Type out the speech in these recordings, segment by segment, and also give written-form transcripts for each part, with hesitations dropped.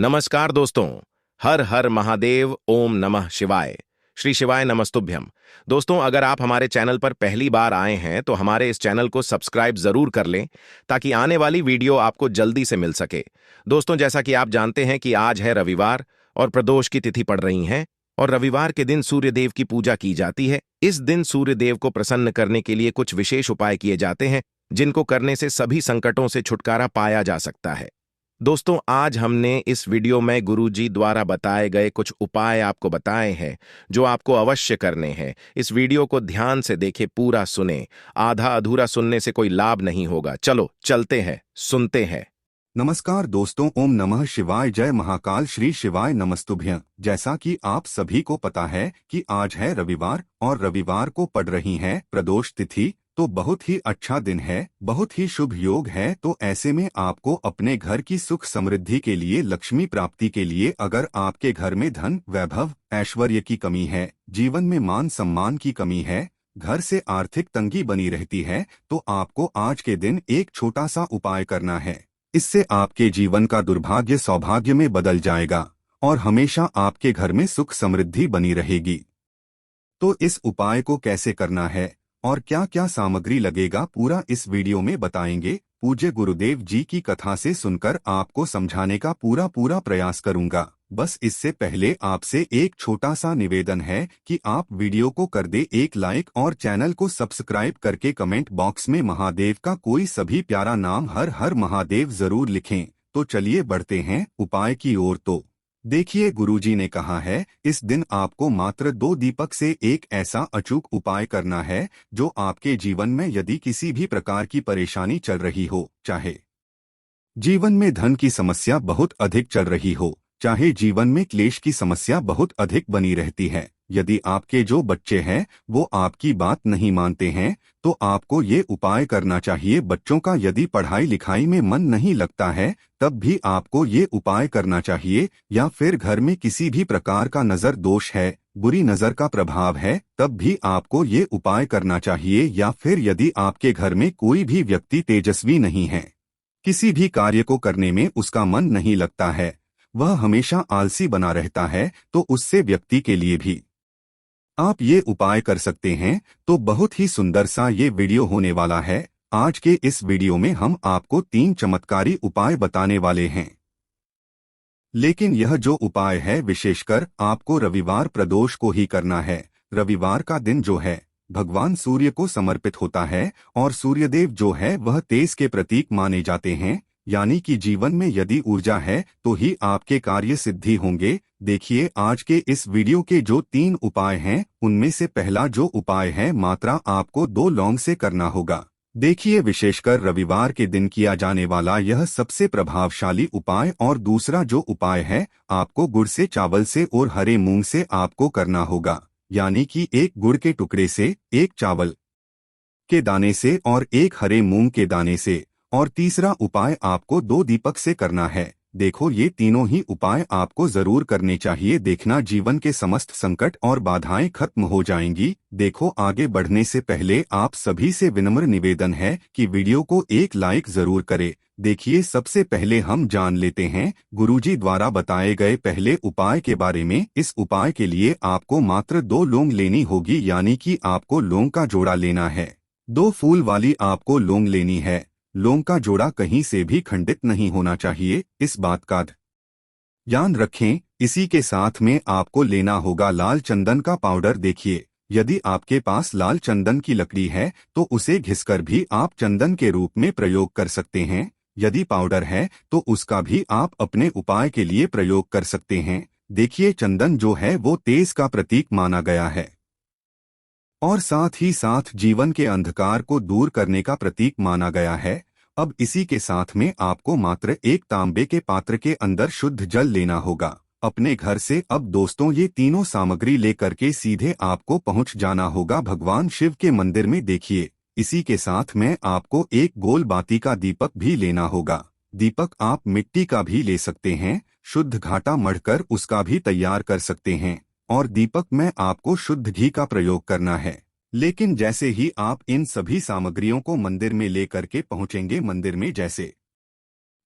नमस्कार दोस्तों। हर हर महादेव, ओम नमः शिवाय। श्री शिवाय नमस्तुभ्यम। दोस्तों, अगर आप हमारे चैनल पर पहली बार आए हैं तो हमारे इस चैनल को सब्सक्राइब जरूर कर लें ताकि आने वाली वीडियो आपको जल्दी से मिल सके। दोस्तों, जैसा कि आप जानते हैं कि आज है रविवार और प्रदोष की तिथि पड़ रही है और रविवार के दिन सूर्यदेव की पूजा की जाती है। इस दिन सूर्यदेव को प्रसन्न करने के लिए कुछ विशेष उपाय किए जाते हैं जिनको करने से सभी संकटों से छुटकारा पाया जा सकता है। दोस्तों, आज हमने इस वीडियो में गुरुजी द्वारा बताए गए कुछ उपाय आपको बताए हैं जो आपको अवश्य करने हैं। इस वीडियो को ध्यान से देखें, पूरा सुने। आधा अधूरा सुनने से कोई लाभ नहीं होगा। चलो चलते हैं, सुनते हैं। नमस्कार दोस्तों, ओम नमः शिवाय, जय महाकाल, श्री शिवाय नमस्तुभ्यं। जैसा कि आप सभी को पता है कि आज है रविवार और रविवार को पड़ रही है प्रदोष तिथि, तो बहुत ही अच्छा दिन है, बहुत ही शुभ योग है। तो ऐसे में आपको अपने घर की सुख समृद्धि के लिए, लक्ष्मी प्राप्ति के लिए, अगर आपके घर में धन वैभव ऐश्वर्य की कमी है, जीवन में मान सम्मान की कमी है, घर से आर्थिक तंगी बनी रहती है, तो आपको आज के दिन एक छोटा सा उपाय करना है। इससे आपके जीवन का दुर्भाग्य सौभाग्य में बदल जाएगा और हमेशा आपके घर में सुख समृद्धि बनी रहेगी। तो इस उपाय को कैसे करना है और क्या क्या सामग्री लगेगा, पूरा इस वीडियो में बताएंगे। पूज्य गुरुदेव जी की कथा से सुनकर आपको समझाने का पूरा प्रयास करूंगा। बस इससे पहले आपसे एक छोटा सा निवेदन है कि आप वीडियो को कर दे एक लाइक और चैनल को सब्सक्राइब करके कमेंट बॉक्स में महादेव का कोई सभी प्यारा नाम हर हर महादेव जरूर लिखें। तो चलिए बढ़ते हैं उपाय की ओर। तो देखिए, गुरुजी ने कहा है इस दिन आपको मात्र 2 दीपक से एक ऐसा अचूक उपाय करना है जो आपके जीवन में यदि किसी भी प्रकार की परेशानी चल रही हो, चाहे जीवन में धन की समस्या बहुत अधिक चल रही हो, चाहे जीवन में क्लेश की समस्या बहुत अधिक बनी रहती है, यदि आपके जो बच्चे हैं वो आपकी बात नहीं मानते हैं, तो आपको ये उपाय करना चाहिए। बच्चों का यदि पढ़ाई लिखाई में मन नहीं लगता है तब भी आपको ये उपाय करना चाहिए। या फिर घर में किसी भी प्रकार का नजर दोष है, बुरी नजर का प्रभाव है, तब भी आपको ये उपाय करना चाहिए। या फिर यदि आपके घर में कोई भी व्यक्ति तेजस्वी नहीं है, किसी भी कार्य को करने में उसका मन नहीं लगता है, वह हमेशा आलसी बना रहता है, तो उससे व्यक्ति के लिए भी आप ये उपाय कर सकते हैं। तो बहुत ही सुंदर सा ये वीडियो होने वाला है। आज के इस वीडियो में हम आपको 3 चमत्कारी उपाय बताने वाले हैं, लेकिन यह जो उपाय है विशेषकर आपको रविवार प्रदोष को ही करना है। रविवार का दिन जो है भगवान सूर्य को समर्पित होता है और सूर्यदेव जो है वह तेज के प्रतीक माने जाते हैं, यानी कि जीवन में यदि ऊर्जा है तो ही आपके कार्य सिद्धि होंगे। देखिए, आज के इस वीडियो के जो 3 उपाय हैं उनमें से पहला जो उपाय है मात्रा आपको 2 लौंग से करना होगा। देखिए, विशेषकर रविवार के दिन किया जाने वाला यह सबसे प्रभावशाली उपाय। और दूसरा जो उपाय है आपको गुड़ से, चावल से और हरे मूंग से आपको करना होगा, यानी कि एक गुड़ के टुकड़े से, एक चावल के दाने से और एक हरे मूंग के दाने से। और तीसरा उपाय आपको 2 दीपक से करना है। देखो, ये तीनों ही उपाय आपको जरूर करने चाहिए। देखना, जीवन के समस्त संकट और बाधाएं खत्म हो जाएंगी। देखो, आगे बढ़ने से पहले आप सभी से विनम्र निवेदन है कि वीडियो को एक लाइक जरूर करें। देखिए, सबसे पहले हम जान लेते हैं गुरुजी द्वारा बताए गए पहले उपाय के बारे में। इस उपाय के लिए आपको मात्र 2 लौंग लेनी होगी, यानी कि आपको लौंग का जोड़ा लेना है। 2 फूल वाली आपको लौंग लेनी है। लौंग का जोड़ा कहीं से भी खंडित नहीं होना चाहिए, इस बात का ध्यान रखें। इसी के साथ में आपको लेना होगा लाल चंदन का पाउडर। देखिए, यदि आपके पास लाल चंदन की लकड़ी है तो उसे घिसकर भी आप चंदन के रूप में प्रयोग कर सकते हैं। यदि पाउडर है तो उसका भी आप अपने उपाय के लिए प्रयोग कर सकते हैं। देखिए, चंदन जो है वो तेज का प्रतीक माना गया है और साथ ही साथ जीवन के अंधकार को दूर करने का प्रतीक माना गया है। अब इसी के साथ में आपको मात्र एक तांबे के पात्र के अंदर शुद्ध जल लेना होगा अपने घर से। अब दोस्तों, ये तीनों सामग्री लेकर के सीधे आपको पहुंच जाना होगा भगवान शिव के मंदिर में। देखिए, इसी के साथ में आपको एक गोल बाती का दीपक भी लेना होगा। दीपक आप मिट्टी का भी ले सकते हैं, शुद्ध घाटा मढ़कर उसका भी तैयार कर सकते हैं। और दीपक में आपको शुद्ध घी का प्रयोग करना है। लेकिन जैसे ही आप इन सभी सामग्रियों को मंदिर में लेकर के पहुंचेंगे, मंदिर में जैसे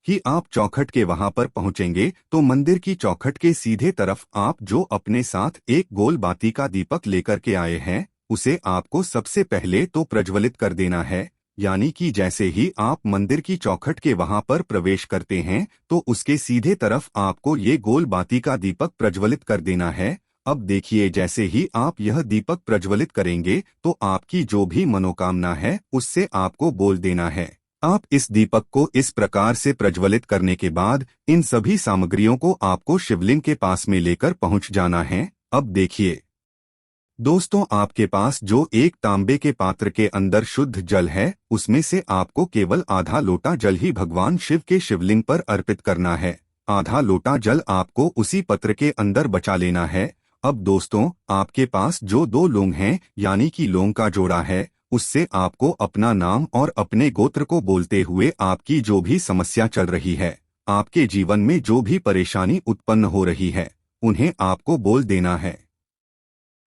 ही आप चौखट के वहां पर पहुंचेंगे तो मंदिर की चौखट के सीधे तरफ आप जो अपने साथ एक गोल बाती का दीपक लेकर के आए हैं उसे आपको सबसे पहले तो प्रज्वलित कर देना है। यानी कि जैसे ही आप मंदिर की चौखट के वहां पर प्रवेश करते हैं तो उसके सीधे तरफ आपको ये गोल बाती का दीपक प्रज्वलित कर देना है। अब देखिए जैसे ही आप यह दीपक प्रज्वलित करेंगे तो आपकी जो भी मनोकामना है उससे आपको बोल देना है। आप इस दीपक को इस प्रकार से प्रज्वलित करने के बाद इन सभी सामग्रियों को आपको शिवलिंग के पास में लेकर पहुंच जाना है। अब देखिए दोस्तों, आपके पास जो एक तांबे के पात्र के अंदर शुद्ध जल है उसमें से आपको केवल आधा लोटा जल ही भगवान शिव के शिवलिंग पर अर्पित करना है। आधा लोटा जल आपको उसी पत्र के अंदर बचा लेना है। अब दोस्तों, आपके पास जो 2 लौंग हैं यानी कि लौंग का जोड़ा है उससे आपको अपना नाम और अपने गोत्र को बोलते हुए आपकी जो भी समस्या चल रही है, आपके जीवन में जो भी परेशानी उत्पन्न हो रही है उन्हें आपको बोल देना है।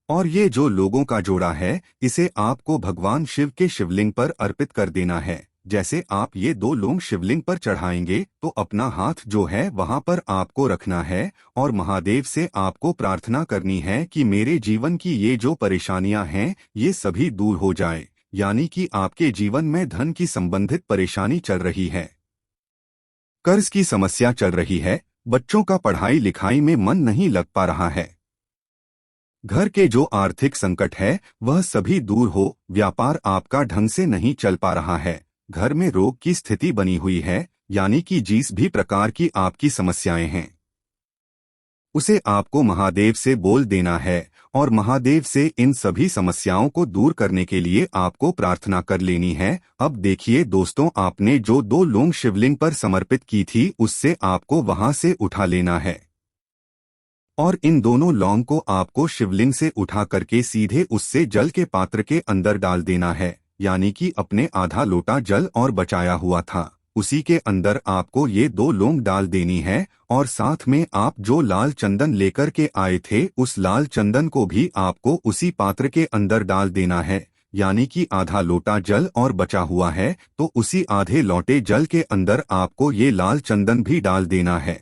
और ये जो लोगों का जोड़ा है इसे आपको भगवान शिव के शिवलिंग पर अर्पित कर देना है। जैसे आप ये 2 लौंग शिवलिंग पर चढ़ाएंगे तो अपना हाथ जो है वहां पर आपको रखना है और महादेव से आपको प्रार्थना करनी है कि मेरे जीवन की ये जो परेशानियां हैं ये सभी दूर हो जाए। यानी कि आपके जीवन में धन की संबंधित परेशानी चल रही है, कर्ज की समस्या चल रही है, बच्चों का पढ़ाई लिखाई में मन नहीं लग पा रहा है, घर के जो आर्थिक संकट है वह सभी दूर हो, व्यापार आपका ढंग से नहीं चल पा रहा है, घर में रोग की स्थिति बनी हुई है, यानी कि जिस भी प्रकार की आपकी समस्याएं हैं उसे आपको महादेव से बोल देना है और महादेव से इन सभी समस्याओं को दूर करने के लिए आपको प्रार्थना कर लेनी है। अब देखिए दोस्तों, आपने जो 2 लौंग शिवलिंग पर समर्पित की थी उससे आपको वहां से उठा लेना है और इन दोनों लौंग को आपको शिवलिंग से उठा करके सीधे उससे जल के पात्र के अंदर डाल देना है। यानी कि अपने आधा लोटा जल और बचाया हुआ था उसी के अंदर आपको ये 2 लौंग डाल देनी है और साथ में आप जो लाल चंदन लेकर के आए थे उस लाल चंदन को भी आपको उसी पात्र के अंदर डाल देना है। यानी कि आधा लोटा जल और बचा हुआ है तो उसी आधे लोटे जल के अंदर आपको ये लाल चंदन भी डाल देना है।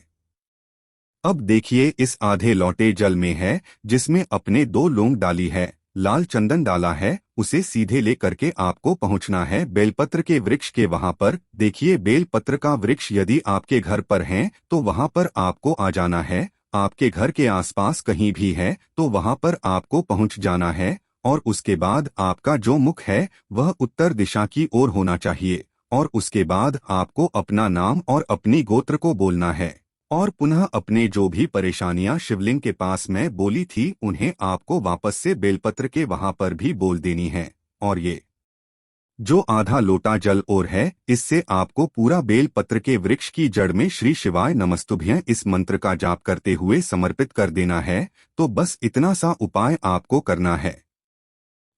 अब देखिए इस आधे लोटे जल में है जिसमें अपने 2 लौंग डाली है, लाल चंदन डाला है, उसे सीधे ले करके आपको पहुंचना है बेलपत्र के वृक्ष के वहां पर। देखिए बेलपत्र का वृक्ष यदि आपके घर पर है तो वहां पर आपको आ जाना है, आपके घर के आसपास कहीं भी है तो वहां पर आपको पहुंच जाना है और उसके बाद आपका जो मुख है वह उत्तर दिशा की ओर होना चाहिए और उसके बाद आपको अपना नाम और अपनी गोत्र को बोलना है और पुनः अपने जो भी परेशानियां शिवलिंग के पास में बोली थी उन्हें आपको वापस से बेलपत्र के वहां पर भी बोल देनी है। और ये जो आधा लोटा जल और है इससे आपको पूरा बेलपत्र के वृक्ष की जड़ में श्री शिवाय नमस्तुभ्यं इस मंत्र का जाप करते हुए समर्पित कर देना है। तो बस इतना सा उपाय आपको करना है।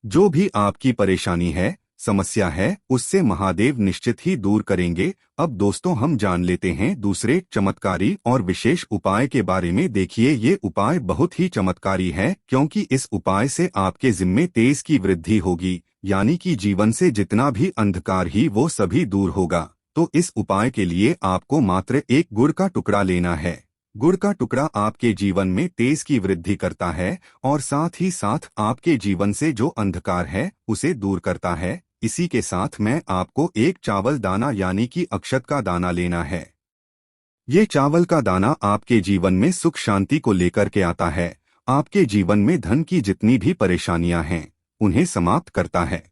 जो भी आपकी परेशानी है, समस्या है, उससे महादेव निश्चित ही दूर करेंगे। अब दोस्तों हम जान लेते हैं दूसरे चमत्कारी और विशेष उपाय के बारे में। देखिए ये उपाय बहुत ही चमत्कारी है क्योंकि इस उपाय से आपके जिम्मे तेज की वृद्धि होगी, यानी कि जीवन से जितना भी अंधकार ही वो सभी दूर होगा। तो इस उपाय के लिए आपको मात्र एक गुड़ का टुकड़ा लेना है। गुड़ का टुकड़ा आपके जीवन में तेज की वृद्धि करता है और साथ ही साथ आपके जीवन से जो अंधकार है उसे दूर करता है। इसी के साथ में आपको एक चावल दाना यानी कि अक्षत का दाना लेना है। ये चावल का दाना आपके जीवन में सुख शांति को लेकर के आता है, आपके जीवन में धन की जितनी भी परेशानियां हैं उन्हें समाप्त करता है।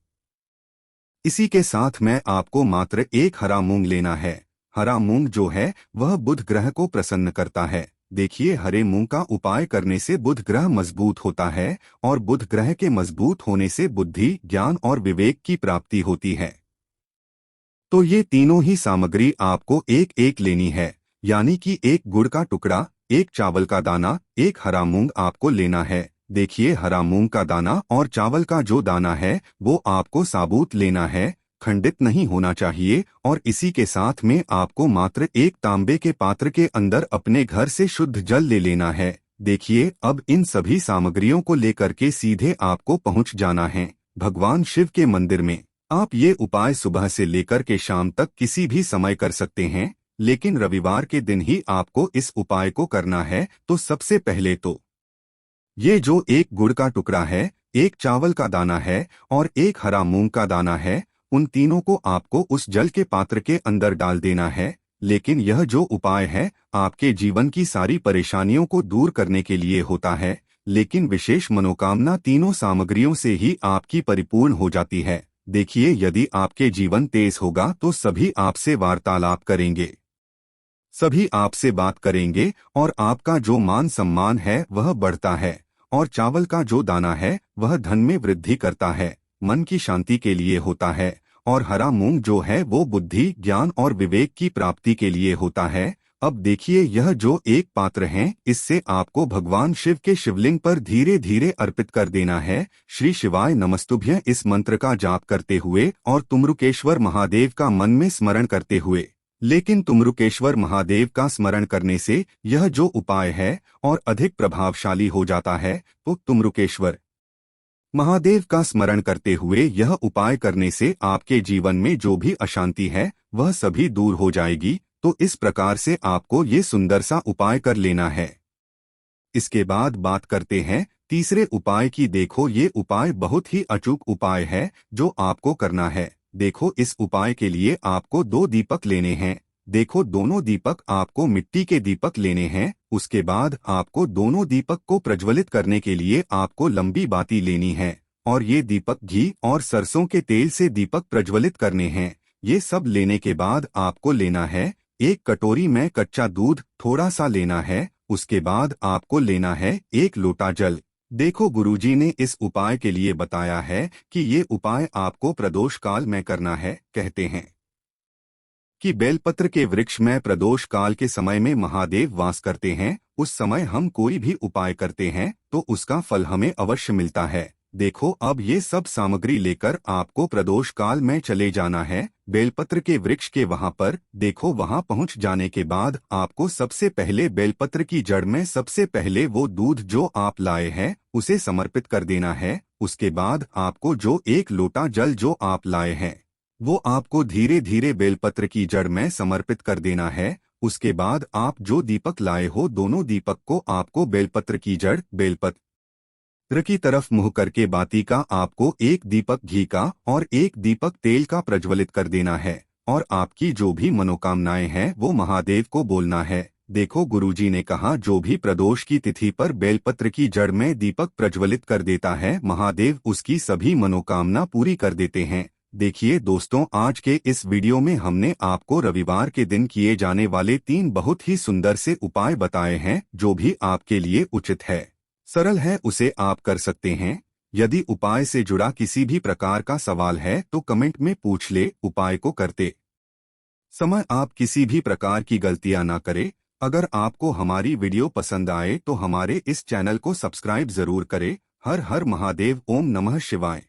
इसी के साथ में आपको मात्र एक हरा मूंग लेना है। हरा मूंग जो है वह बुध ग्रह को प्रसन्न करता है। देखिए हरे मूंग का उपाय करने से बुध ग्रह मजबूत होता है और बुध ग्रह के मजबूत होने से बुद्धि, ज्ञान और विवेक की प्राप्ति होती है। तो ये तीनों ही सामग्री आपको एक एक लेनी है, यानी कि एक गुड़ का टुकड़ा, एक चावल का दाना, एक हरा मूंग आपको लेना है। देखिए हरा मूंग का दाना और चावल का जो दाना है वो आपको साबुत लेना है, खंडित नहीं होना चाहिए। और इसी के साथ में आपको मात्र एक तांबे के पात्र के अंदर अपने घर से शुद्ध जल ले लेना है। देखिए अब इन सभी सामग्रियों को लेकर के सीधे आपको पहुंच जाना है भगवान शिव के मंदिर में। आप ये उपाय सुबह से लेकर के शाम तक किसी भी समय कर सकते हैं। लेकिन रविवार के दिन ही आपको इस उपाय को करना है। तो सबसे पहले तो ये जो एक गुड़ का टुकड़ा है, एक चावल का दाना है और एक हरा मूंग का दाना है, उन तीनों को आपको उस जल के पात्र के अंदर डाल देना है। लेकिन यह जो उपाय है आपके जीवन की सारी परेशानियों को दूर करने के लिए होता है, लेकिन विशेष मनोकामना तीनों सामग्रियों से ही आपकी परिपूर्ण हो जाती है। देखिए, यदि आपके जीवन तेज होगा तो सभी आपसे वार्तालाप करेंगे, सभी आपसे बात करेंगे और आपका जो मान सम्मान है वह बढ़ता है। और चावल का जो दाना है वह धन में वृद्धि करता है, मन की शांति के लिए होता है। और हरा मूंग जो है वो बुद्धि, ज्ञान और विवेक की प्राप्ति के लिए होता है। अब देखिए, यह जो एक पात्र है इससे आपको भगवान शिव के शिवलिंग पर धीरे धीरे अर्पित कर देना है। श्री शिवाय नमस्तुभ्यं इस मंत्र का जाप करते हुए और तुमरुकेश्वर महादेव का मन में स्मरण करते हुए। लेकिन तुमरुकेश्वर महादेव का स्मरण करने से यह जो उपाय है और अधिक प्रभावशाली हो जाता है। तो तुमरुकेश्वर महादेव का स्मरण करते हुए यह उपाय करने से आपके जीवन में जो भी अशांति है वह सभी दूर हो जाएगी। तो इस प्रकार से आपको ये सुंदर सा उपाय कर लेना है। इसके बाद बात करते हैं तीसरे उपाय की। देखो, ये उपाय बहुत ही अचूक उपाय है जो आपको करना है। देखो, इस उपाय के लिए आपको 2 दीपक लेने हैं। देखो, दोनों दीपक आपको मिट्टी के दीपक लेने हैं। उसके बाद आपको दोनों दीपक को प्रज्वलित करने के लिए आपको लंबी बाती लेनी है और ये दीपक घी और सरसों के तेल से दीपक प्रज्वलित करने हैं। ये सब लेने के बाद आपको लेना है एक कटोरी में कच्चा दूध थोड़ा सा लेना है। उसके बाद आपको लेना है 1 लोटा जल। देखो, गुरुजी ने इस उपाय के लिए बताया है कि ये उपाय आपको प्रदोष काल में करना है। कहते हैं कि बेलपत्र के वृक्ष में प्रदोष काल के समय में महादेव वास करते हैं। उस समय हम कोई भी उपाय करते हैं तो उसका फल हमें अवश्य मिलता है। देखो, अब ये सब सामग्री लेकर आपको प्रदोष काल में चले जाना है बेलपत्र के वृक्ष के वहां पर। देखो, वहां पहुंच जाने के बाद आपको सबसे पहले बेलपत्र की जड़ में सबसे पहले वो दूध जो आप लाए हैं उसे समर्पित कर देना है। उसके बाद आपको जो 1 लोटा जल जो आप लाए हैं वो आपको धीरे धीरे बेलपत्र की जड़ में समर्पित कर देना है। उसके बाद आप जो दीपक लाए हो दोनों दीपक को आपको बेलपत्र की जड़ बेलपत्र की तरफ मुंह करके बाती का आपको 1 दीपक घी का और 1 दीपक तेल का प्रज्वलित कर देना है। और आपकी जो भी मनोकामनाएं हैं वो महादेव को बोलना है। देखो, गुरुजी ने कहा जो भी प्रदोष की तिथि पर बेलपत्र की जड़ में दीपक प्रज्वलित कर देता है महादेव उसकी सभी मनोकामना पूरी कर देते हैं। देखिए दोस्तों, आज के इस वीडियो में हमने आपको रविवार के दिन किए जाने वाले 3 बहुत ही सुंदर से उपाय बताए हैं। जो भी आपके लिए उचित है, सरल है, उसे आप कर सकते हैं। यदि उपाय से जुड़ा किसी भी प्रकार का सवाल है तो कमेंट में पूछ ले। उपाय को करते समय आप किसी भी प्रकार की गलतियां ना करें। अगर आपको हमारी वीडियो पसंद आए तो हमारे इस चैनल को सब्सक्राइब जरूर करें। हर हर महादेव। ओम नमः शिवाय।